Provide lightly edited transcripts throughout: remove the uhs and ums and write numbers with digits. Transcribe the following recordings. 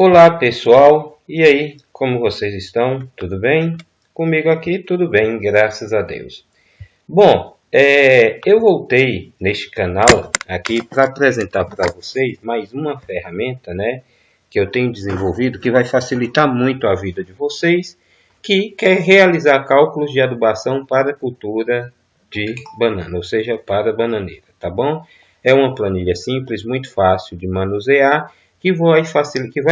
Olá pessoal, e aí, como vocês estão? Tudo bem? Comigo aqui tudo bem, graças a Deus. Bom, eu voltei neste canal aqui para apresentar para vocês mais uma ferramenta, né, que eu tenho desenvolvido que vai facilitar muito a vida de vocês que quer realizar cálculos de adubação para cultura de banana, ou seja, para bananeira, tá bom? É uma planilha simples, muito fácil de manusear, que vai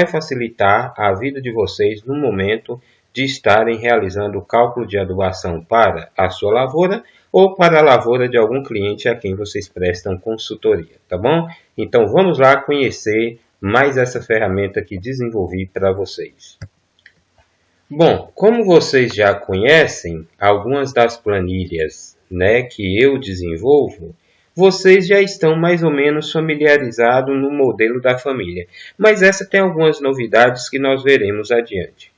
facilitar a vida de vocês no momento de estarem realizando o cálculo de adubação para a sua lavoura ou para a lavoura de algum cliente a quem vocês prestam consultoria, tá bom? Então vamos lá conhecer mais essa ferramenta que desenvolvi para vocês. Bom, como vocês já conhecem algumas das planilhas, né, que eu desenvolvo, vocês já estão mais ou menos familiarizados no modelo da família. Mas essa tem algumas novidades que nós veremos adiante.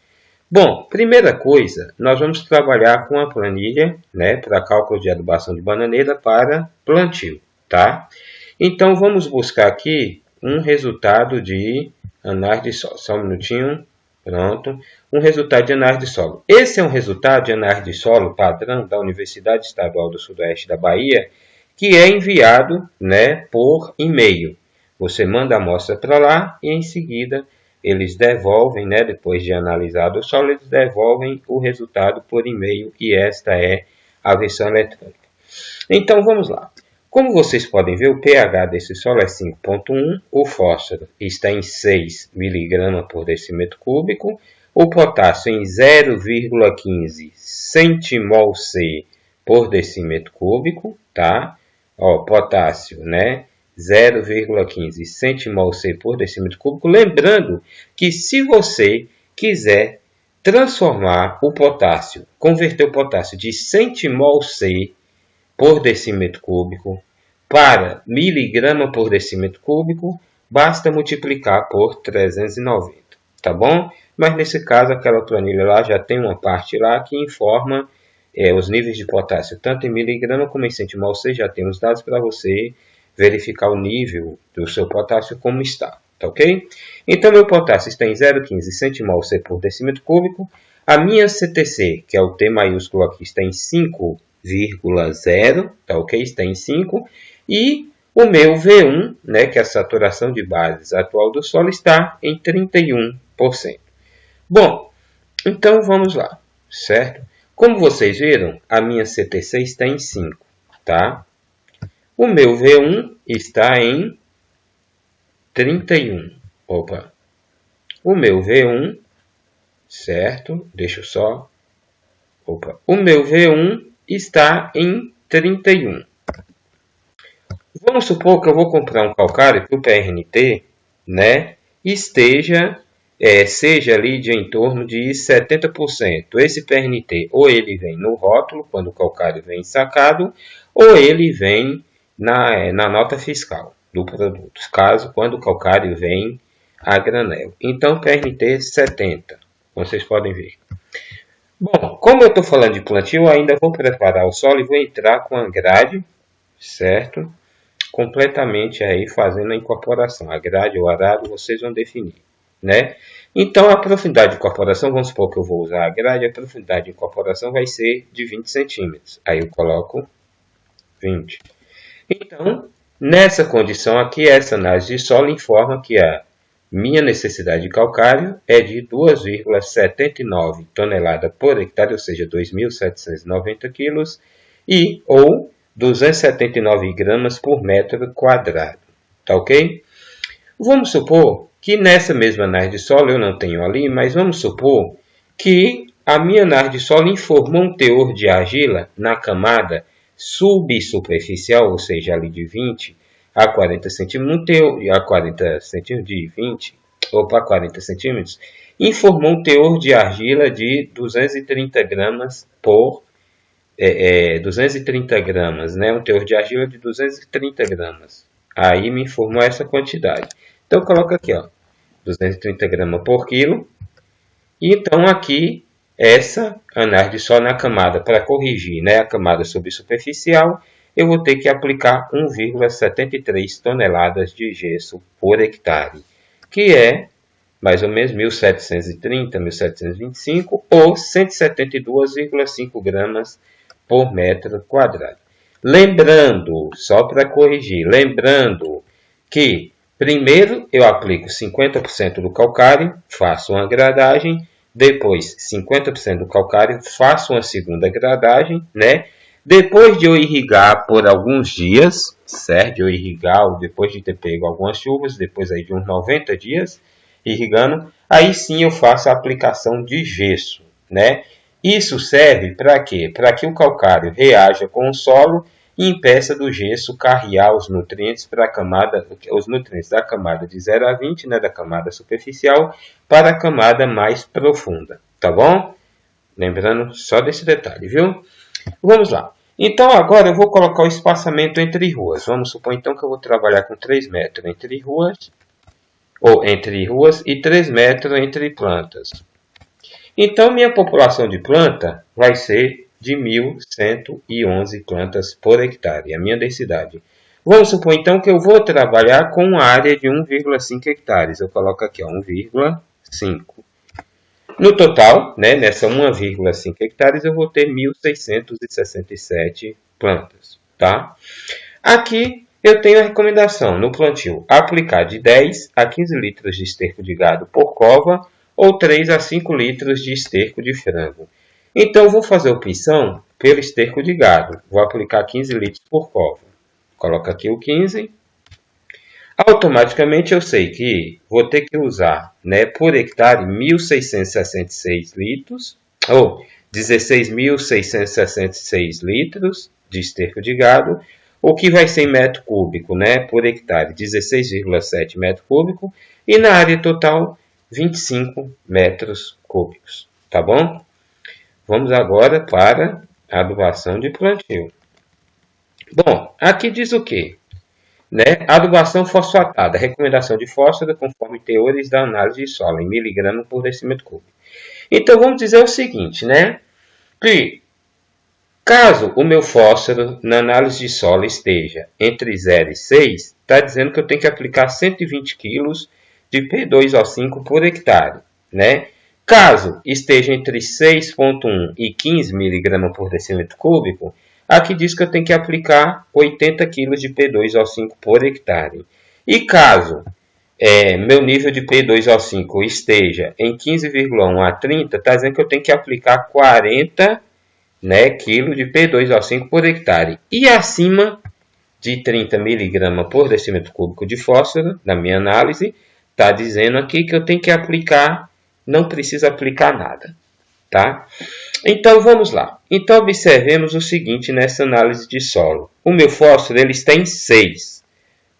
Bom, primeira coisa, nós vamos trabalhar com a planilha, né, para cálculo de adubação de bananeira para plantio, tá? Então vamos buscar aqui um resultado de análise de solo. Só um minutinho. Pronto. Um resultado de análise de solo. Esse é um resultado de análise de solo padrão da Universidade Estadual do Sudoeste da Bahia, que é enviado, né, por e-mail. Você manda a amostra para lá e em seguida eles devolvem, né, depois de analisado o solo, eles devolvem o resultado por e-mail e esta é a versão eletrônica. Então vamos lá. Como vocês podem ver, o pH desse solo é 5,1, o fósforo está em 6 mg por decímetro cúbico, o potássio em 0,15 centimol-C por decímetro cúbico, tá? Ó, potássio, né? 0,15 centimol-C por decímetro cúbico. Lembrando que se você quiser transformar o potássio, converter o potássio de centimol-C por decímetro cúbico para miligrama por decímetro cúbico, basta multiplicar por 390, tá bom? Mas nesse caso, aquela planilha lá já tem uma parte lá que informa os níveis de potássio, tanto em miligrama como em centimol-C, já tem os dados para você verificar o nível do seu potássio como está, tá ok? Então, meu potássio está em 0,15 centimol-C por decímetro cúbico, a minha CTC, que é o T maiúsculo aqui, está em 5,0, tá ok? Está em 5. E o meu V1, né, que é a saturação de bases atual do solo, está em 31%. Bom, então vamos lá, certo? Como vocês viram, a minha CTC está em 5, tá? O meu V1 está em 31. Opa! O meu V1, certo? Deixa eu só... Opa! O meu V1 está em 31. Vamos supor que eu vou comprar um calcário que o PRNT, né, seja ali de em torno de 70%. Esse PRNT ou ele vem no rótulo, quando o calcário vem sacado, ou ele vem na nota fiscal do produto, caso quando o calcário vem a granel. Então, PRNT 70, vocês podem ver. Bom, como eu estou falando de plantio, eu ainda vou preparar o solo e vou entrar com a grade, certo? Completamente aí fazendo a incorporação. A grade ou arado vocês vão definir, né? Então, a profundidade de incorporação, vamos supor que eu vou usar a grade, a profundidade de incorporação vai ser de 20 centímetros. Aí eu coloco 20. Então, nessa condição aqui, essa análise de solo informa que a minha necessidade de calcário é de 2,79 toneladas por hectare, ou seja, 2.790 quilos, ou 279 gramas por metro quadrado. Tá ok? Vamos supor que nessa mesma análise de solo, eu não tenho ali, mas vamos supor que a minha análise de solo informou um teor de argila na camada subsuperficial, ou seja, ali de 20 a 40 centímetros, a 40 centímetros de 20 ou para 40 centímetros, informou um teor de argila de 230 gramas por 230 gramas, né? Um teor de argila de 230 gramas. Aí me informou essa quantidade. Então, coloca aqui, ó, 230 gramas por quilo. E então, aqui, essa análise de solo na camada, para corrigir, né, a camada subsuperficial, eu vou ter que aplicar 1,73 toneladas de gesso por hectare, que é mais ou menos 1.730, 1.725 ou 172,5 gramas por metro quadrado. Lembrando, só para corrigir, lembrando que primeiro eu aplico 50% do calcário, faço uma gradagem, depois 50% do calcário, faço uma segunda gradagem, né? Depois de eu irrigar por alguns dias, certo? De eu irrigar depois de ter pego algumas chuvas, depois aí de uns 90 dias irrigando, aí sim eu faço a aplicação de gesso, né? Isso serve para quê? Para que o calcário reaja com o solo e impeça do gesso carrear os nutrientes para a camada, os nutrientes da camada de 0 a 20, né, da camada superficial, para a camada mais profunda, tá bom? Lembrando só desse detalhe, viu? Vamos lá. Então agora eu vou colocar o espaçamento entre ruas. Vamos supor então que eu vou trabalhar com 3 metros entre ruas, ou entre ruas, e 3 metros entre plantas. Então, minha população de planta vai ser de 1.111 plantas por hectare, a minha densidade. Vamos supor, então, que eu vou trabalhar com uma área de 1,5 hectares. Eu coloco aqui 1,5. No total, né, nessa 1,5 hectares, eu vou ter 1.667 plantas. Tá? Aqui eu tenho a recomendação no plantio aplicar de 10 a 15 litros de esterco de gado por cova, ou 3 a 5 litros de esterco de frango. Então, eu vou fazer opção pelo esterco de gado. Vou aplicar 15 litros por cova. Coloco aqui o 15. Automaticamente, eu sei que vou ter que usar, né, por hectare 1.666 litros, ou 16.666 litros de esterco de gado, o que vai ser em metro cúbico, né, por hectare, 16,7 metro cúbico, e na área total, 25 metros cúbicos, tá bom? Vamos agora para a adubação de plantio. Bom, aqui diz o quê? Né? Adubação fosfatada, recomendação de fósforo conforme teores da análise de solo, em miligrama por decímetro cúbico. Então, vamos dizer o seguinte, né? Que caso o meu fósforo na análise de solo esteja entre 0 e 6, está dizendo que eu tenho que aplicar 120 kg de P2O5 por hectare, né? Caso esteja entre 6,1 e 15 mg por decímetro cúbico, aqui diz que eu tenho que aplicar 80 kg de P2O5 por hectare. E caso meu nível de P2O5 esteja em 15,1 a 30, está dizendo que eu tenho que aplicar 40 kg de P2O5 por hectare. E acima de 30 mg por decímetro cúbico de fósforo, na minha análise, está dizendo aqui que eu tenho que aplicar, não precisa aplicar nada, tá? Então, vamos lá. Então, observemos o seguinte nessa análise de solo. O meu fósforo ele está em 6,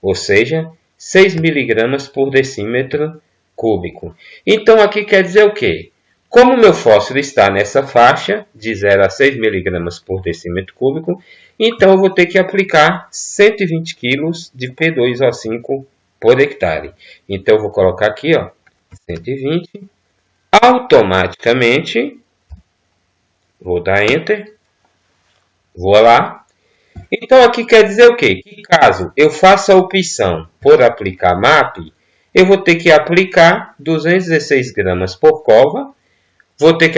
ou seja, 6 mg por decímetro cúbico. Então, aqui quer dizer o quê? Como o meu fósforo está nessa faixa, de 0 a 6 mg por decímetro cúbico, então eu vou ter que aplicar 120 kg de P2O5 por hectare. Então, eu vou colocar aqui, ó, 120. Automaticamente, vou dar Enter. Vou lá. Então, aqui quer dizer o quê? Que caso eu faça a opção por aplicar MAP, eu vou ter que aplicar 216 gramas por cova, vou ter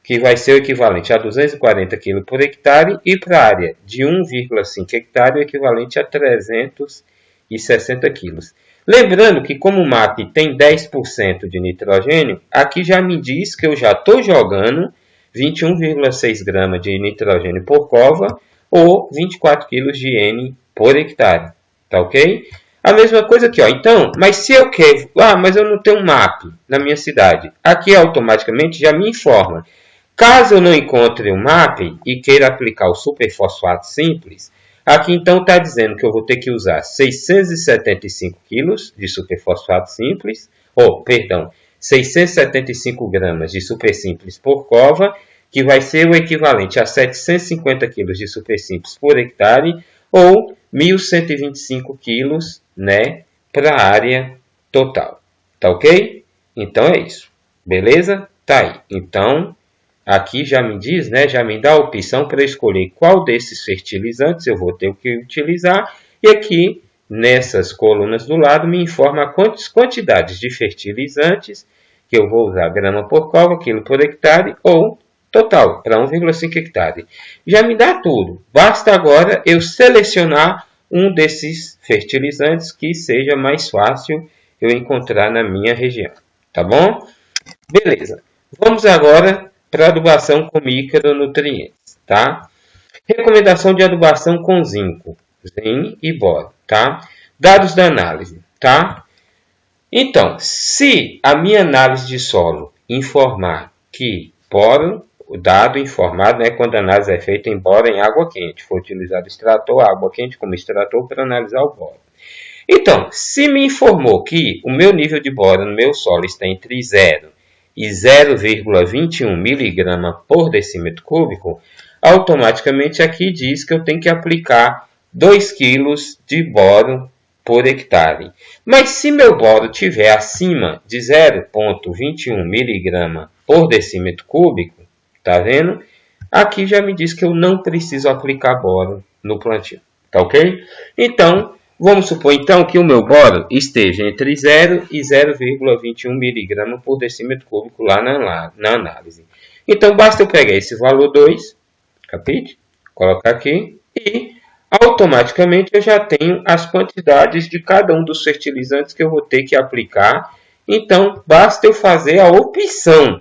que vai ser o equivalente a 240 kg por hectare, e para a área de 1,5 hectare, o equivalente a 360 kg. Lembrando que como o MAP tem 10% de nitrogênio, aqui já me diz que eu já estou jogando 21,6 gramas de nitrogênio por cova ou 24 kg de N por hectare. Tá ok? A mesma coisa aqui, ó. Então, mas se eu quero... mas eu não tenho um MAP na minha cidade. Aqui automaticamente já me informa. Caso eu não encontre um MAP e queira aplicar o superfosfato simples, aqui então está dizendo que eu vou ter que usar 675 kg de superfosfato simples, 675 gramas de super simples por cova, que vai ser o equivalente a 750 kg de super simples por hectare, ou 1.125 kg, né, para a área total. Tá ok? Então é isso. Beleza? Tá aí. Então, aqui já me diz, né, já me dá a opção para escolher qual desses fertilizantes eu vou ter que utilizar. E aqui nessas colunas do lado, me informa quantas quantidades de fertilizantes que eu vou usar, grama por cova, quilo por hectare ou total, para 1,5 hectare. Já me dá tudo. Basta agora eu selecionar um desses fertilizantes que seja mais fácil eu encontrar na minha região. Tá bom? Beleza. Vamos agora para a adubação com micronutrientes, tá? Recomendação de adubação com zinco, Zn e boro, tá? Dados da análise, tá? Então, se a minha análise de solo informar que boro, o dado informado, né, quando a análise é feita em boro em água quente, for utilizado extrator, água quente como extrator para analisar o boro. Então, se me informou que o meu nível de boro no meu solo está entre 0 e 0,21 mg por decímetro cúbico, automaticamente aqui diz que eu tenho que aplicar 2 kg de boro por hectare. Mas se meu boro estiver acima de 0,21 mg por decímetro cúbico, tá vendo? Aqui já me diz que eu não preciso aplicar boro no plantio, tá ok? Então, vamos supor então que o meu boro esteja entre 0 e 0,21 mg por decímetro cúbico lá na análise. Então, basta eu pegar esse valor 2, capite? Colocar aqui e automaticamente eu já tenho as quantidades de cada um dos fertilizantes que eu vou ter que aplicar. Então, basta eu fazer a opção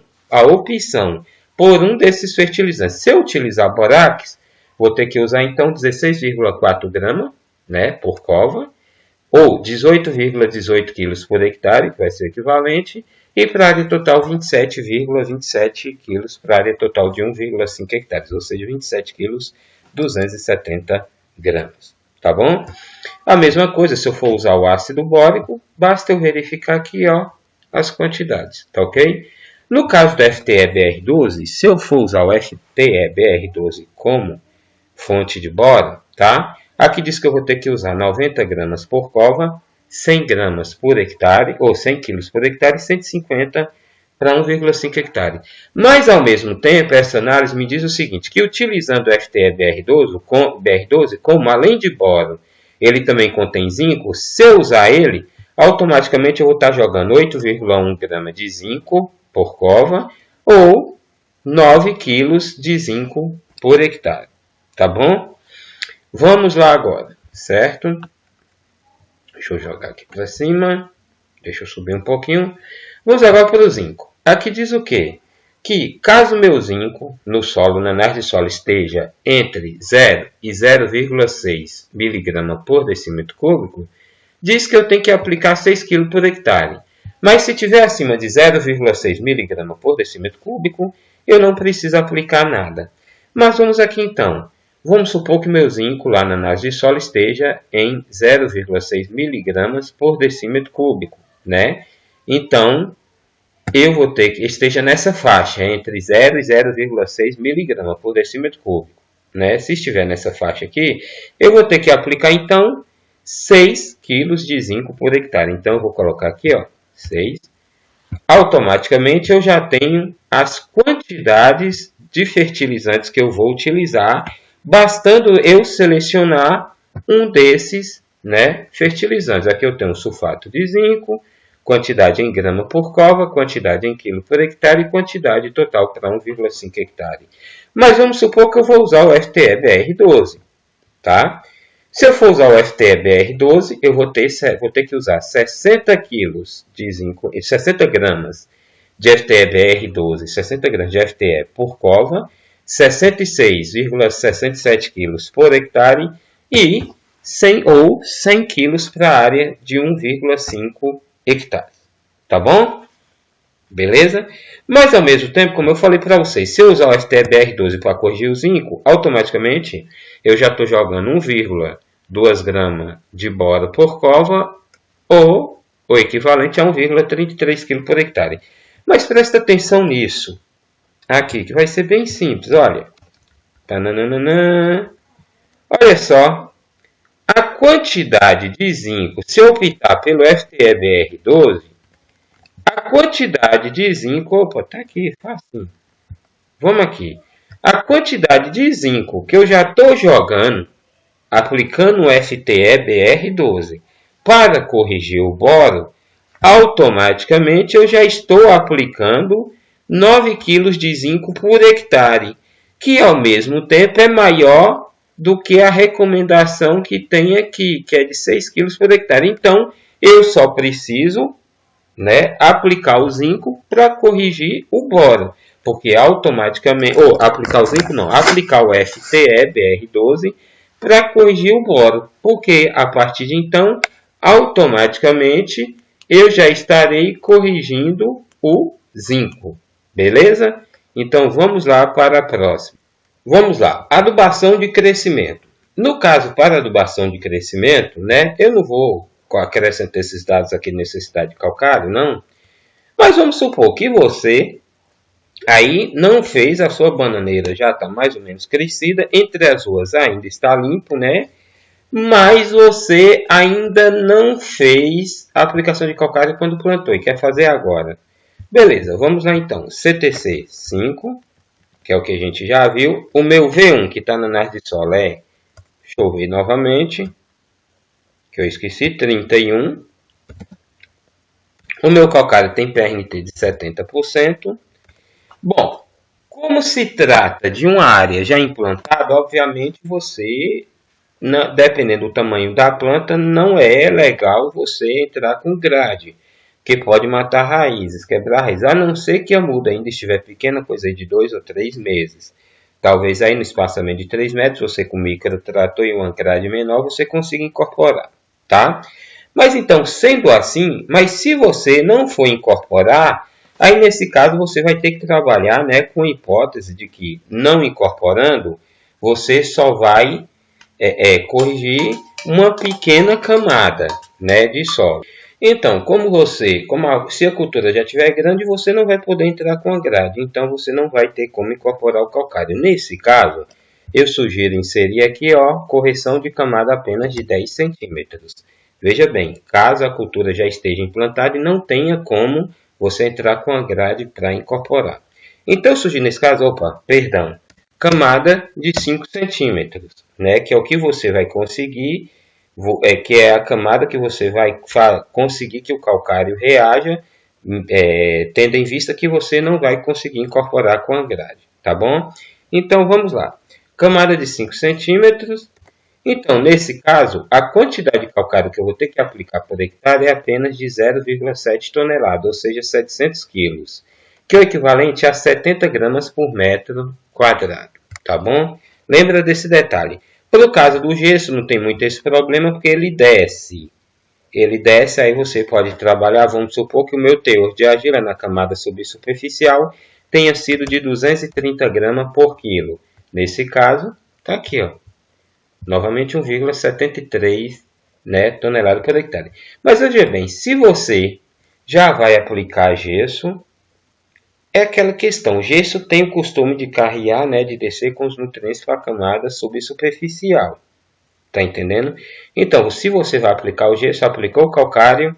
por um desses fertilizantes. Se eu utilizar borax, vou ter que usar então 16,4 gramas, né, por cova, ou 18,18 kg por hectare, que vai ser equivalente, e para a área total 27,27 kg para a área total de 1,5 hectares, ou seja, 27 kg 270 gramas. Tá bom? A mesma coisa, se eu for usar o ácido bórico, basta eu verificar aqui, ó, as quantidades, tá ok? No caso do FTE-BR12, se eu for usar o FTE-BR12 como fonte de boro, tá? Aqui diz que eu vou ter que usar 90 gramas por cova, 100 gramas por hectare, ou 100 quilos por hectare, e 150 para 1,5 hectare. Mas, ao mesmo tempo, essa análise me diz o seguinte, que utilizando o FTE-BR12, como além de boro, ele também contém zinco, se eu usar ele, automaticamente eu vou estar jogando 8,1 gramas de zinco por cova, ou 9 quilos de zinco por hectare. Tá bom? Vamos lá agora, certo? Deixa eu jogar aqui para cima. Deixa eu subir um pouquinho. Vamos agora para o zinco. Aqui diz o quê? Que caso meu zinco no solo, na análise de solo, esteja entre 0 e 0,6 mg por decímetro cúbico, diz que eu tenho que aplicar 6 kg por hectare. Mas se estiver acima de 0,6 mg por decímetro cúbico, eu não preciso aplicar nada. Mas vamos aqui então. Vamos supor que meu zinco lá na análise de solo esteja em 0,6 mg por decímetro cúbico, né? Então, eu vou ter que esteja nessa faixa, entre 0 e 0,6 mg por decímetro cúbico, né? Se estiver nessa faixa aqui, eu vou ter que aplicar então 6 kg de zinco por hectare. Então, eu vou colocar aqui, ó, 6. Automaticamente, eu já tenho as quantidades de fertilizantes que eu vou utilizar, bastando eu selecionar um desses, né, fertilizantes. Aqui eu tenho sulfato de zinco, quantidade em grama por cova, quantidade em quilo por hectare e quantidade total para 1,5 hectare. Mas vamos supor que eu vou usar o FTE-BR12, tá? Se eu for usar o FTE-BR12, eu vou ter que usar 60 quilos de zinco, 60 gramas de FTE-BR12, 60 gramas de FTE por cova, 66,67 kg por hectare e 100 kg para a área de 1,5 hectare. Tá bom? Beleza? Mas ao mesmo tempo, como eu falei para vocês, se eu usar o FTE-BR12 para corrigir o zinco, automaticamente eu já estou jogando 1,2 gramas de boro por cova ou o equivalente a 1,33 kg por hectare. Mas presta atenção nisso. Aqui, que vai ser bem simples, olha. Tananana. Olha só. A quantidade de zinco, se eu optar pelo FTE-BR12, a quantidade de zinco... Opa, tá aqui, fácil. Vamos aqui. A quantidade de zinco que eu já estou jogando aplicando o FTE-BR12 para corrigir o boro, automaticamente eu já estou aplicando 9 kg de zinco por hectare, que ao mesmo tempo é maior do que a recomendação que tem aqui, que é de 6 kg por hectare. Então, eu só preciso, aplicar o zinco para corrigir o boro, porque automaticamente, aplicar o zinco não, aplicar o FTE-BR12 para corrigir o boro, porque a partir de então, automaticamente, eu já estarei corrigindo o zinco, beleza? Então, vamos lá para a próxima. Vamos lá, adubação de crescimento. No caso, para adubação de crescimento, eu não vou acrescentar esses dados aqui de necessidade de calcário, não. Mas vamos supor que você aí não fez, a sua bananeira já está mais ou menos crescida, entre as ruas ainda está limpo, mas você ainda não fez a aplicação de calcário quando plantou e quer fazer agora. Beleza, vamos lá então. CTC 5, que é o que a gente já viu. O meu V1, que está na análise de solo, deixa eu ver novamente, que eu esqueci, 31. O meu calcário tem PRNT de 70%. Bom, como se trata de uma área já implantada, obviamente você, dependendo do tamanho da planta, não é legal você entrar com grade, que pode matar raízes, quebrar raízes, a não ser que a muda ainda estiver pequena, coisa de 2 ou 3 meses. Talvez aí no espaçamento de 3 metros, você com microtrator e uma grade menor, você consiga incorporar, tá? Mas então, sendo assim, mas se você não for incorporar, aí nesse caso você vai ter que trabalhar, com a hipótese de que não incorporando, você só vai corrigir uma pequena camada, de solo. Então, se a cultura já estiver grande, você não vai poder entrar com a grade, então você não vai ter como incorporar o calcário. Nesse caso, eu sugiro inserir aqui, correção de camada apenas de 10 centímetros. Veja bem, caso a cultura já esteja implantada e não tenha como você entrar com a grade para incorporar. Então, eu sugiro nesse caso, camada de 5 centímetros, que é o que você vai conseguir, que é a camada que você vai conseguir que o calcário reaja, tendo em vista que você não vai conseguir incorporar com a grade, tá bom? Então, vamos lá. Camada de 5 centímetros. Então, nesse caso, a quantidade de calcário que eu vou ter que aplicar por hectare é apenas de 0,7 toneladas, ou seja, 700 quilos, que é o equivalente a 70 gramas por metro quadrado, tá bom? Lembra desse detalhe. Pelo caso do gesso, não tem muito esse problema, porque ele desce. Ele desce, aí você pode trabalhar, vamos supor que o meu teor de argila na camada subsuperficial tenha sido de 230 gramas por quilo. Nesse caso, está aqui, novamente 1,73 tonelada por hectare. Mas veja bem, se você já vai aplicar gesso, é aquela questão. O gesso tem o costume de carrear, de descer com os nutrientes para a camada subsuperficial. Tá entendendo? Então, se você vai aplicar o gesso, aplicou o calcário,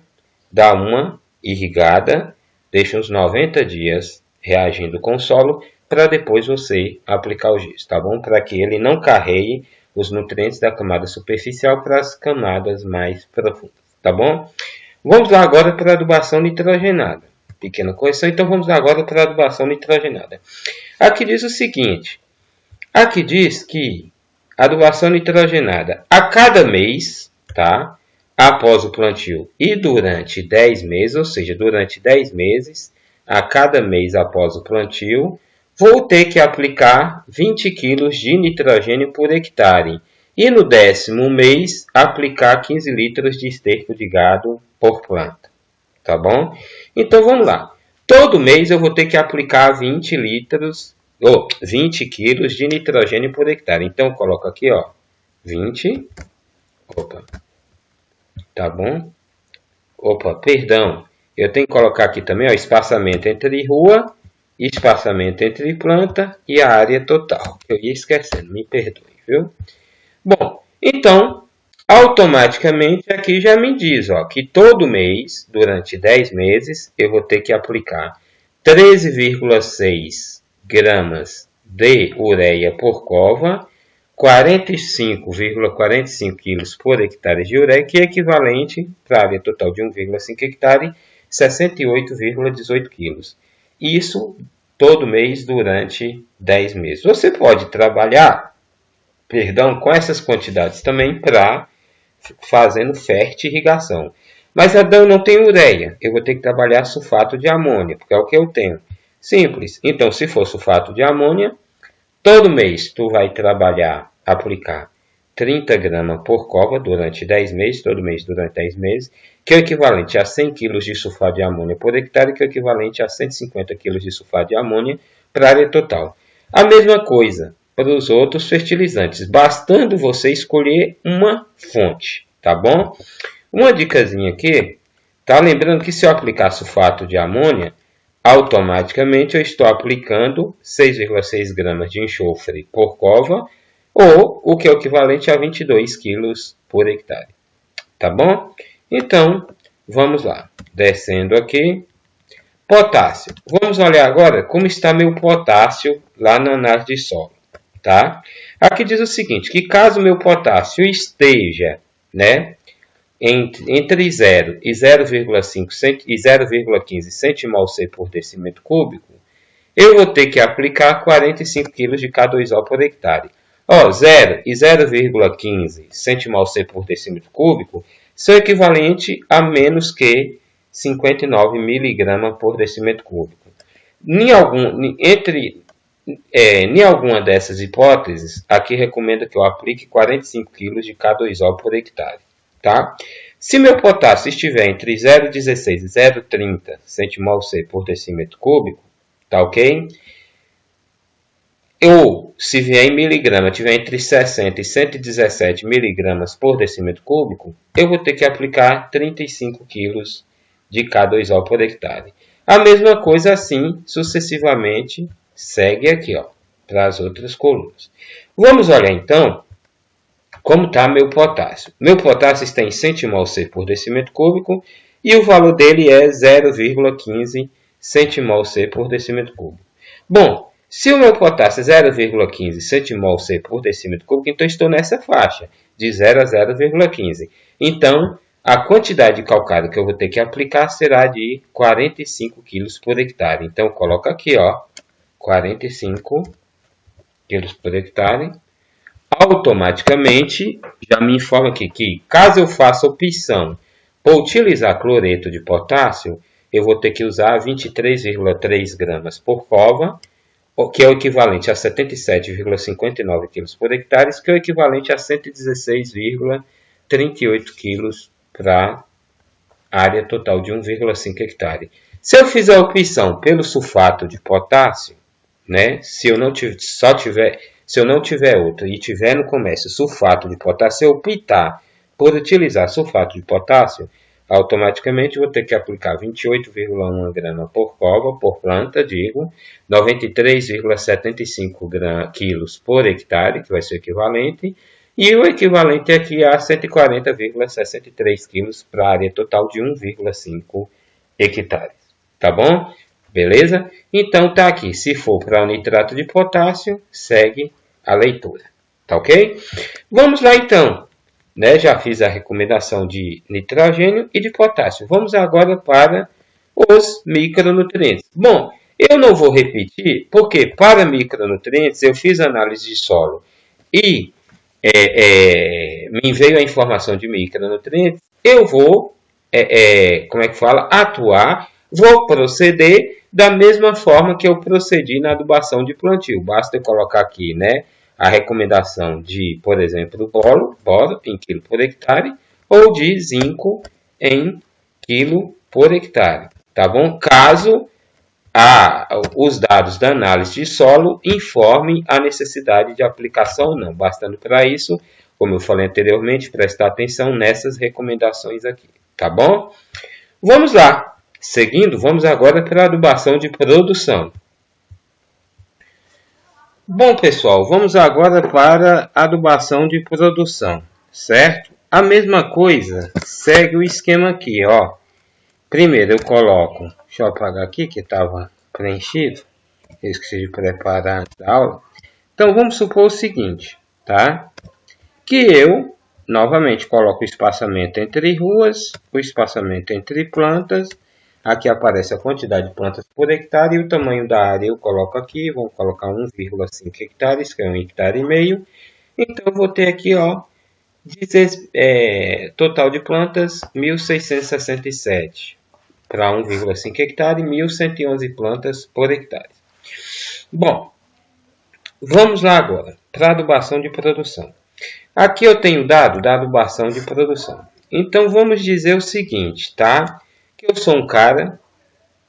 dá uma irrigada, deixa uns 90 dias reagindo com o solo, para depois você aplicar o gesso, tá bom? Para que ele não carregue os nutrientes da camada superficial para as camadas mais profundas, tá bom? Vamos lá agora para a adubação nitrogenada. Pequena correção, então vamos lá agora para a adubação nitrogenada. Aqui diz o seguinte, aqui diz que a adubação nitrogenada a cada mês, tá? Após o plantio e durante 10 meses, ou seja, durante 10 meses, a cada mês após o plantio, vou ter que aplicar 20 kg de nitrogênio por hectare. E no 10º mês, aplicar 15 litros de esterco de gado por planta. Tá bom? Então, vamos lá. Todo mês eu vou ter que aplicar 20 kg de nitrogênio por hectare. Então, eu coloco aqui, 20. Opa. Tá bom? Opa, perdão. Eu tenho que colocar aqui também, espaçamento entre rua, espaçamento entre planta e a área total. Eu ia esquecendo, me perdoe, viu? Bom, então, automaticamente aqui já me diz que todo mês, durante 10 meses, eu vou ter que aplicar 13,6 gramas de ureia por cova, 45,45 kg por hectare de ureia, que é equivalente, para a área total de 1,5 hectare, 68,18 kg. Isso todo mês durante 10 meses. Você pode trabalhar, com essas quantidades também para fazendo fertirrigação. Mas Adão, não tem ureia, eu vou ter que trabalhar sulfato de amônia, porque é o que eu tenho. Simples. Então, se for sulfato de amônia, todo mês tu vai aplicar 30 gramas por cova durante 10 meses, todo mês durante 10 meses, que é o equivalente a 100 kg de sulfato de amônia por hectare, que é o equivalente a 150 kg de sulfato de amônia para a área total. A mesma coisa para os outros fertilizantes, bastando você escolher uma fonte, tá bom? Uma dicasinha aqui, tá? Lembrando que se eu aplicar sulfato de amônia, automaticamente eu estou aplicando 6,6 gramas de enxofre por cova, ou o que é o equivalente a 22 kg por hectare. Tá bom? Então, vamos lá. Descendo aqui. Potássio. Vamos olhar agora como está meu potássio lá na análise de solo. Tá? Aqui diz o seguinte, que caso meu potássio esteja, né, entre 0 e 0,15 centimol/C por decímetro cúbico, eu vou ter que aplicar 45 kg de K2O por hectare. 0 e 0,15 centimol/C por decímetro cúbico são equivalentes a menos que 59 mg por decímetro cúbico. Em alguma dessas hipóteses, aqui recomendo que eu aplique 45 kg de K2O por hectare. Tá? Se meu potássio estiver entre 0,16 e 0,30 centimol/C por decímetro cúbico, tá ok? Ou, se vier em miligrama, tiver entre 60 e 117 miligramas por decímetro cúbico, eu vou ter que aplicar 35 kg de K2O por hectare. A mesma coisa assim, sucessivamente, segue aqui, para as outras colunas. Vamos olhar então como está meu potássio. Meu potássio está em centimol/C por decímetro cúbico e o valor dele é 0,15 centimol/C por decímetro cúbico. Bom, se o meu potássio é 0,15 centimol/C por decímetro cúbico, então estou nessa faixa, de 0 a 0,15. Então, a quantidade de calcário que eu vou ter que aplicar será de 45 kg por hectare. Então, coloca aqui, 45 kg por hectare. Automaticamente, já me informa aqui que, caso eu faça opção por utilizar cloreto de potássio, eu vou ter que usar 23,3 gramas por cova, o que é o equivalente a 77,59 kg por hectare, que é o equivalente a 116,38 kg para a área total de 1,5 hectare. Se eu fizer a opção pelo sulfato de potássio, né, se eu não tiver outra e tiver no comércio sulfato de potássio, se eu optar por utilizar sulfato de potássio, automaticamente vou ter que aplicar 28,1 gramas por cova, por planta, 93,75 kg por hectare, que vai ser o equivalente, e o equivalente aqui a 140,63 kg para a área total de 1,5 hectares. Tá bom? Beleza? Então tá aqui. Se for para o nitrato de potássio, segue a leitura. Tá ok? Vamos lá então. Né? Já fiz a recomendação de nitrogênio e de potássio. Vamos agora para os micronutrientes. Bom, eu não vou repetir, porque para micronutrientes eu fiz análise de solo e me veio a informação de micronutrientes. Eu vou, atuar, vou proceder da mesma forma que eu procedi na adubação de plantio. Basta eu colocar aqui, né, a recomendação de, por exemplo, boro em quilo por hectare ou de zinco em quilo por hectare. Tá bom? Caso os dados da análise de solo informem a necessidade de aplicação ou não. Bastando para isso, como eu falei anteriormente, prestar atenção nessas recomendações aqui. Tá bom? Vamos lá. Seguindo, vamos agora para a adubação de produção. Bom, pessoal, vamos agora para a adubação de produção, certo? A mesma coisa, segue o esquema aqui, ó. Primeiro eu coloco, deixa eu apagar aqui que estava preenchido, eu esqueci de preparar a aula. Então vamos supor o seguinte, tá? Que eu, novamente, coloco o espaçamento entre ruas, o espaçamento entre plantas. Aqui aparece a quantidade de plantas por hectare e o tamanho da área eu coloco aqui. Vou colocar 1,5 hectares, que é 1,5 hectare. Então, eu vou ter aqui, ó, total de plantas 1.667 para 1,5 hectare, 1.111 plantas por hectare. Bom, vamos lá agora para adubação de produção. Aqui eu tenho dado da adubação de produção. Então vamos dizer o seguinte, tá? Que eu sou um cara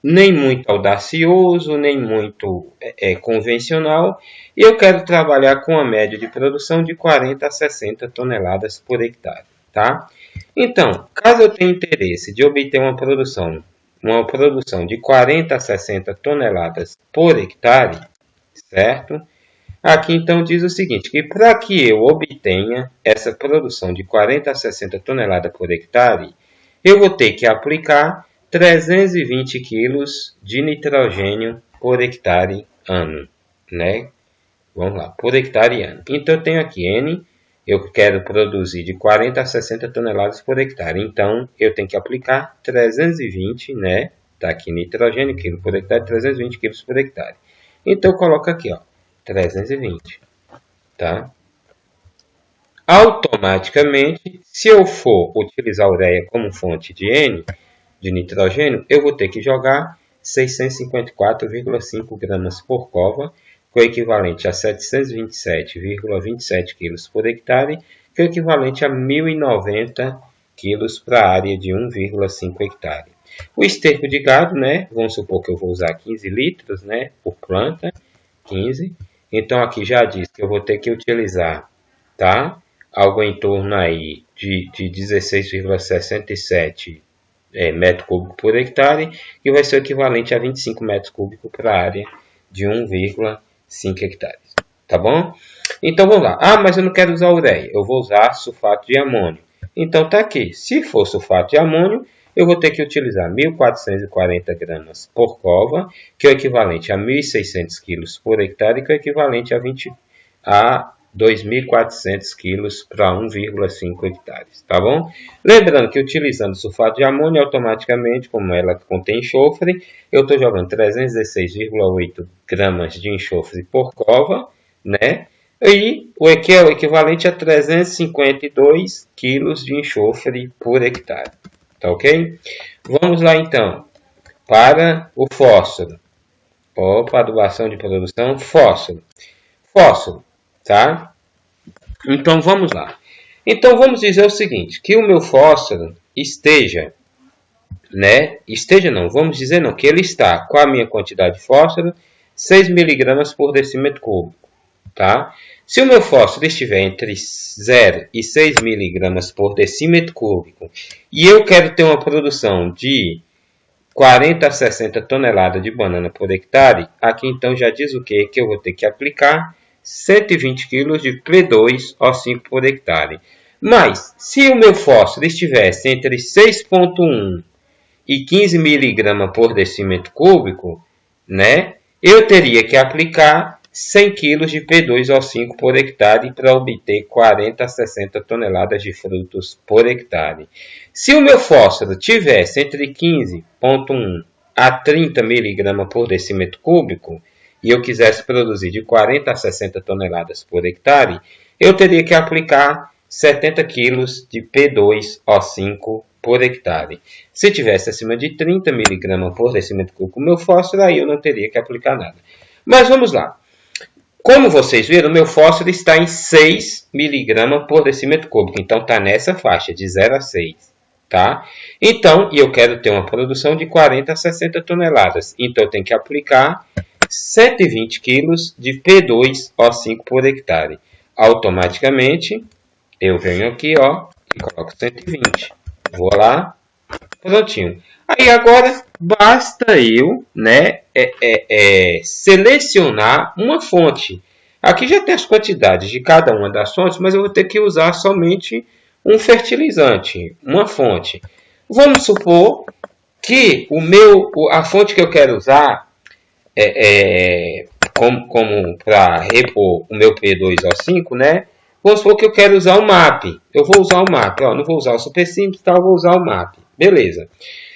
nem muito audacioso, nem muito convencional, e eu quero trabalhar com a média de produção de 40 a 60 toneladas por hectare, tá? Então, caso eu tenha interesse de obter uma produção de 40 a 60 toneladas por hectare, certo? Aqui então diz o seguinte, que para que eu obtenha essa produção de 40 a 60 toneladas por hectare, eu vou ter que aplicar 320 kg de nitrogênio por hectare ano, né? Vamos lá, por hectare ano. Então eu tenho aqui N, eu quero produzir de 40 a 60 toneladas por hectare. Então eu tenho que aplicar 320, né? Tá aqui nitrogênio, quilo por hectare, 320 kg por hectare. Então eu coloco aqui, ó, 320, tá? Automaticamente, se eu for utilizar a ureia como fonte de N, de nitrogênio, eu vou ter que jogar 654,5 gramas por cova, que é o equivalente a 727,27 kg por hectare, que é o equivalente a 1.090 kg para a área de 1,5 hectare. O esterco de gado, né? Vamos supor que eu vou usar 15 litros, né? Por planta, 15. Então aqui já diz que eu vou ter que utilizar, tá? Algo em torno aí de 16,67 metro cúbico por hectare, que vai ser o equivalente a 25 metros cúbicos para a área de 1,5 hectares. Tá bom? Então vamos lá. Ah, mas eu não quero usar ureia. Eu vou usar sulfato de amônio. Então tá aqui. Se for sulfato de amônio, eu vou ter que utilizar 1.440 gramas por cova, que é o equivalente a 1.600 kg por hectare, que é o equivalente a 2.400 kg para 1,5 hectares, tá bom? Lembrando que utilizando sulfato de amônio, automaticamente, como ela contém enxofre, eu estou jogando 316,8 gramas de enxofre por cova, né? E o que é o equivalente a 352 kg de enxofre por hectare, tá ok? Vamos lá então para o fósforo. Opa, adubação de produção, fósforo. Fósforo. Tá? Então vamos lá. Então vamos dizer o seguinte, que o meu fósforo esteja, né? Esteja não, vamos dizer não, que ele está com a minha quantidade de fósforo 6 mg por decímetro cúbico, tá? Se o meu fósforo estiver entre 0 e 6 mg por decímetro cúbico e eu quero ter uma produção de 40 a 60 toneladas de banana por hectare, aqui então já diz o quê? Que eu vou ter que aplicar 120 kg de P2O5 por hectare. Mas, se o meu fósforo estivesse entre 6,1 e 15 mg por decímetro cúbico, né, eu teria que aplicar 100 kg de P2O5 por hectare para obter 40 a 60 toneladas de frutos por hectare. Se o meu fósforo tivesse entre 15,1 a 30 mg por decímetro cúbico, e eu quisesse produzir de 40 a 60 toneladas por hectare, eu teria que aplicar 70 kg de P2O5 por hectare. Se tivesse acima de 30 mg por decímetro cúbico o meu fósforo, aí eu não teria que aplicar nada. Mas vamos lá. Como vocês viram, o meu fósforo está em 6 mg por decímetro cúbico. Então está nessa faixa, de 0 a 6. Tá? Então, eu quero ter uma produção de 40 a 60 toneladas. Então eu tenho que aplicar 120 kg de P2O5 por hectare. Automaticamente, eu venho aqui, ó, e coloco 120. Vou lá, prontinho. Aí agora, basta eu, né, selecionar uma fonte. Aqui já tem as quantidades de cada uma das fontes, mas eu vou ter que usar somente um fertilizante, uma fonte. Vamos supor que a fonte que eu quero usar como para repor o meu P2O5, né? Vamos supor que eu quero usar o MAP. Eu vou usar o MAP. Ó, não vou usar o super simples, tá? Eu vou usar o MAP. Beleza.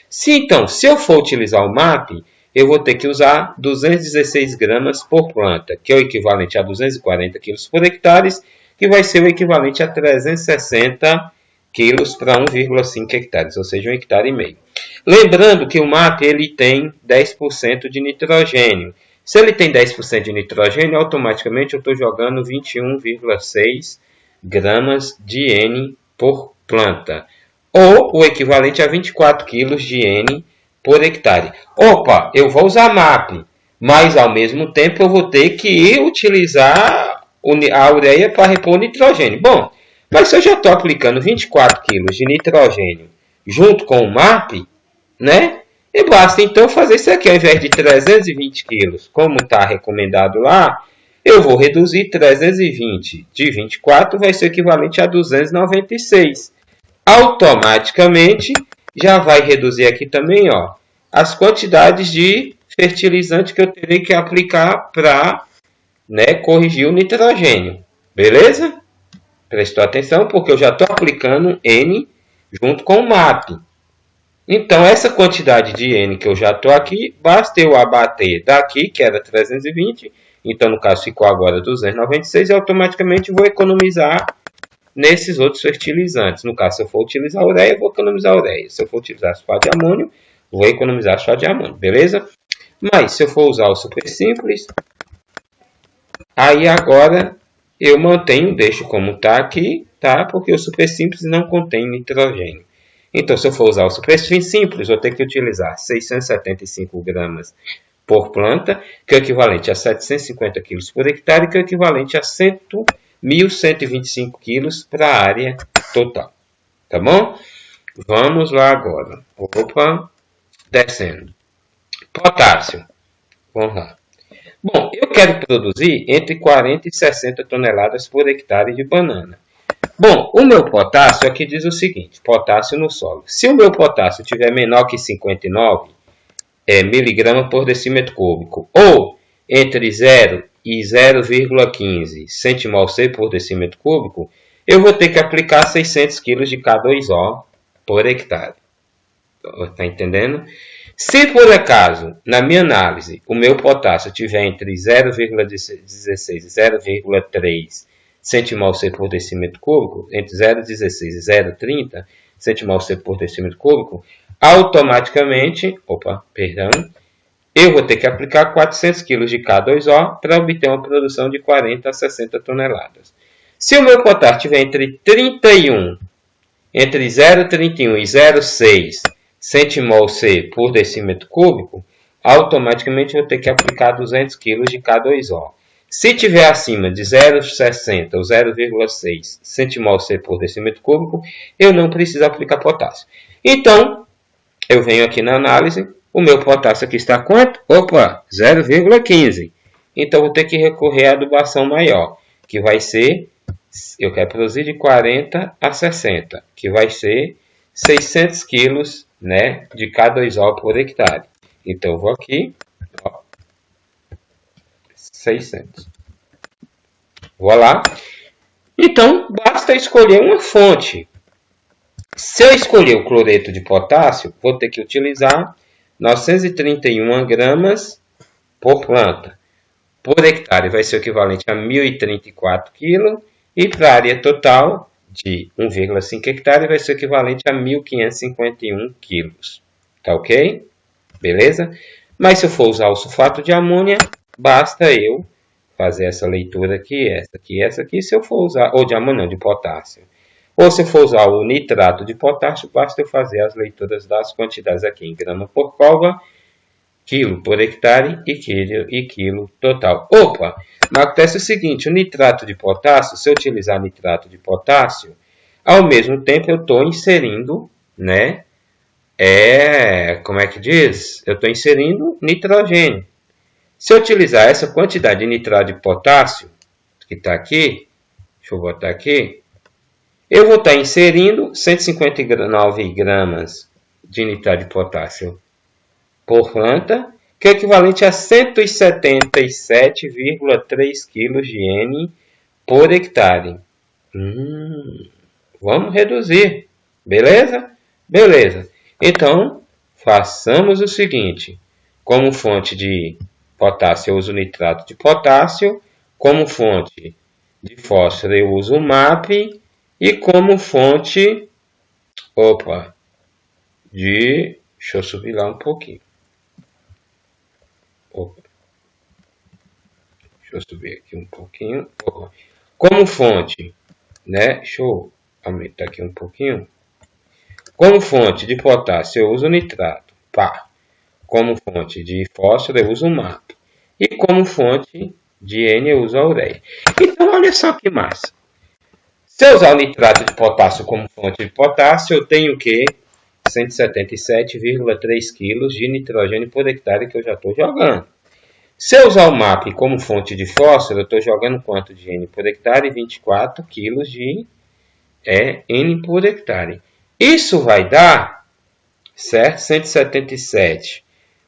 Se eu for utilizar o MAP, eu vou ter que usar 216 gramas por planta, que é o equivalente a 240 quilos por hectare, que vai ser o equivalente a 360 quilos para 1,5 hectares, ou seja, 1,5 hectare. Lembrando que o MAP ele tem 10% de nitrogênio. Se ele tem 10% de nitrogênio, automaticamente eu estou jogando 21,6 gramas de N por planta, ou o equivalente a 24 kg de N por hectare. Opa, eu vou usar MAP, mas ao mesmo tempo eu vou ter que utilizar a ureia para repor nitrogênio. Bom, mas se eu já estou aplicando 24 kg de nitrogênio junto com o MAP, né? E basta então fazer isso aqui, ao invés de 320 kg, como está recomendado lá, eu vou reduzir 320 de 24, vai ser equivalente a 296. Automaticamente, já vai reduzir aqui também, ó, as quantidades de fertilizante que eu terei que aplicar para, né, corrigir o nitrogênio. Beleza? Prestou atenção, porque eu já estou aplicando N junto com o MAP. Então, essa quantidade de N que eu já estou aqui, basta eu abater daqui, que era 320, então no caso ficou agora 296, e automaticamente vou economizar nesses outros fertilizantes. No caso, se eu for utilizar ureia, vou economizar ureia. Se eu for utilizar sulfato de amônio, vou economizar sulfato de amônio, beleza? Mas, se eu for usar o super simples, aí agora eu mantenho, deixo como está aqui, tá? Porque o super simples não contém nitrogênio. Então, se eu for usar o super simples, vou ter que utilizar 675 gramas por planta, que é o equivalente a 750 kg por hectare, que é o equivalente a 1.125 kg para a área total. Tá bom? Vamos lá agora. Opa, descendo. Potássio. Vamos lá. Bom, eu quero produzir entre 40 e 60 toneladas por hectare de banana. Bom, o meu potássio aqui diz o seguinte, potássio no solo. Se o meu potássio tiver menor que 59 miligramas por decímetro cúbico, ou entre 0 e 0,15 centimol-C por decímetro cúbico, eu vou ter que aplicar 600 kg de K2O por hectare. Está entendendo? Se por acaso, na minha análise, o meu potássio tiver entre 0,16 e 0,3 centimol-C por decímetro cúbico, entre 0,16 e 0,30 centimol-C por decímetro cúbico, automaticamente, eu vou ter que aplicar 400 kg de K2O para obter uma produção de 40 a 60 toneladas. Se o meu potássio estiver entre 0,31 e 0,6 centimol-C por decímetro cúbico, automaticamente eu vou ter que aplicar 200 kg de K2O. Se tiver acima de 0,60 ou 0,6 centimol-C por decímetro cúbico, eu não preciso aplicar potássio. Então, eu venho aqui na análise, o meu potássio aqui está quanto? Opa, 0,15. Então, vou ter que recorrer à adubação maior, que vai ser, eu quero produzir de 40 a 60, que vai ser 600 kg, né, de K2O por hectare. Então, eu vou aqui, ó, 600. Vou lá. Então, basta escolher uma fonte. Se eu escolher o cloreto de potássio, vou ter que utilizar 931 gramas por planta. Por hectare vai ser o equivalente a 1.034 kg. E para a área total de 1,5 hectare vai ser o equivalente a 1.551 kg. Tá ok? Beleza? Mas se eu for usar o sulfato de amônia, basta eu fazer essa leitura aqui, essa aqui, se eu for usar, ou de amônia não, de potássio. Ou se eu for usar o nitrato de potássio, basta eu fazer as leituras das quantidades aqui em grama por cova, quilo por hectare e quilo total. Opa, mas acontece o seguinte, o nitrato de potássio, se eu utilizar nitrato de potássio, ao mesmo tempo eu estou inserindo, né, como é que diz? Eu estou inserindo nitrogênio. Se eu utilizar essa quantidade de nitrato de potássio, que está aqui, deixa eu botar aqui, eu vou estar inserindo 159 gramas de nitrato de potássio por planta, que é equivalente a 177,3 kg de N por hectare. Vamos reduzir. Beleza? Beleza. Então, façamos o seguinte. Como fonte de potássio, eu uso nitrato de potássio. Como fonte de fósforo, eu uso o MAP. E como fonte... Deixa eu subir lá um pouquinho. Deixa eu subir aqui um pouquinho. Como fonte, né? Deixa eu aumentar aqui um pouquinho. Como fonte de potássio, eu uso nitrato. Como fonte de fósforo, eu uso o MAP. E como fonte de N, eu uso a ureia. Então, olha só que massa. Se eu usar o nitrato de potássio como fonte de potássio, eu tenho o quê? 177,3 kg de nitrogênio por hectare que eu já estou jogando. Se eu usar o MAP como fonte de fósforo, eu estou jogando quanto de N por hectare? 24 kg de N por hectare. Isso vai dar, certo? 177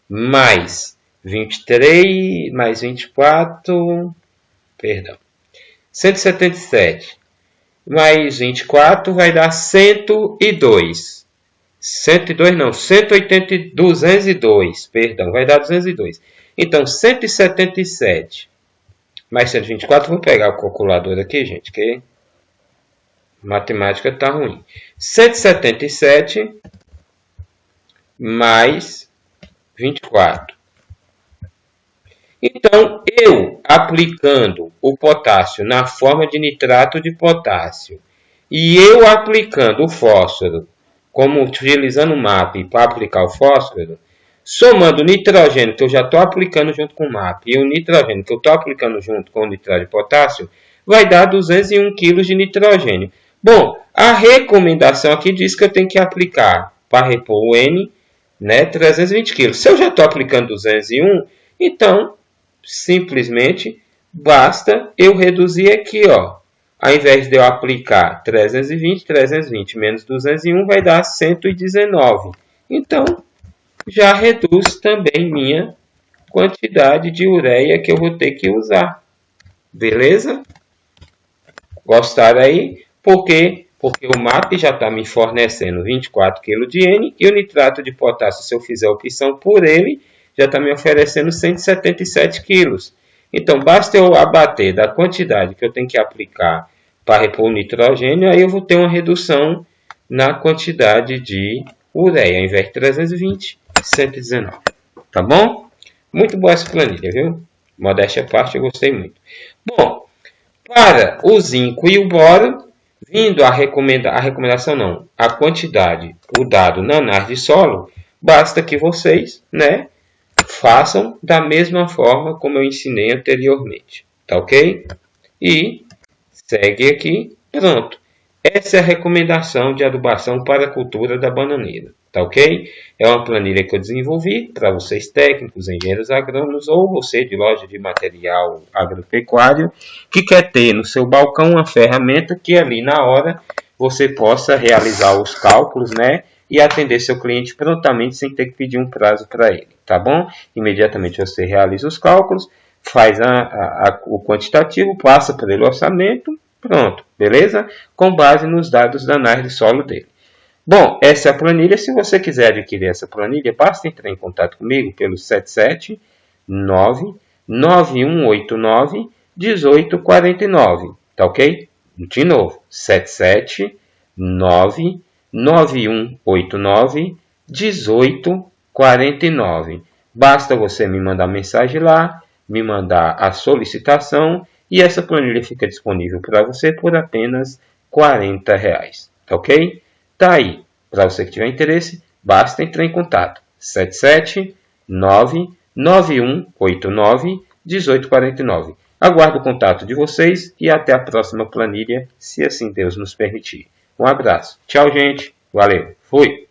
mais 23, mais 24, perdão. 177 mais 24 vai dar 102. 102 não, 180, 202, perdão, vai dar 202. Então, 177 mais 124, vou pegar o calculador aqui, gente, que matemática está ruim. 177 mais 24. Então, eu aplicando o potássio na forma de nitrato de potássio e eu aplicando o fósforo, como utilizando o MAP para aplicar o fósforo, somando o nitrogênio que eu já estou aplicando junto com o MAP e o nitrogênio que eu estou aplicando junto com o nitrato de potássio, vai dar 201 kg de nitrogênio. Bom, a recomendação aqui diz que eu tenho que aplicar para repor o N, né, 320 kg. Se eu já estou aplicando 201, então simplesmente basta eu reduzir aqui, ó. Ao invés de eu aplicar 320 menos 201 vai dar 119. Então, já reduz também minha quantidade de ureia que eu vou ter que usar. Beleza? Gostaram aí? Por quê? Porque o MAP já está me fornecendo 24 kg de N e o nitrato de potássio, se eu fizer a opção por ele, já está me oferecendo 177 kg. Então, basta eu abater da quantidade que eu tenho que aplicar para repor o nitrogênio, aí eu vou ter uma redução na quantidade de ureia. Ao invés de 320, 119. Tá bom? Muito boa essa planilha, viu? Modéstia à parte, eu gostei muito. Bom, para o zinco e o boro, vindo a recomendação não, a quantidade, o dado na análise de solo, basta que vocês, né, façam da mesma forma como eu ensinei anteriormente, tá ok? E segue aqui, pronto. Essa é a recomendação de adubação para a cultura da bananeira, tá ok? É uma planilha que eu desenvolvi para vocês técnicos, engenheiros agrônomos ou você de loja de material agropecuário que quer ter no seu balcão uma ferramenta que ali na hora você possa realizar os cálculos, né? E atender seu cliente prontamente sem ter que pedir um prazo para ele, tá bom? Imediatamente você realiza os cálculos, faz o quantitativo, passa pelo orçamento, pronto, beleza? Com base nos dados da análise de solo dele. Bom, essa é a planilha. Se você quiser adquirir essa planilha, basta entrar em contato comigo pelo 779-9189-1849, tá ok? De novo, 779-9189-1849. Basta você me mandar mensagem lá, me mandar a solicitação e essa planilha fica disponível para você por apenas R$40, tá ok? Tá aí. Para você que tiver interesse, basta entrar em contato. 779-9189-1849. Aguardo o contato de vocês e até a próxima planilha, se assim Deus nos permitir. Um abraço. Tchau, gente. Valeu. Fui.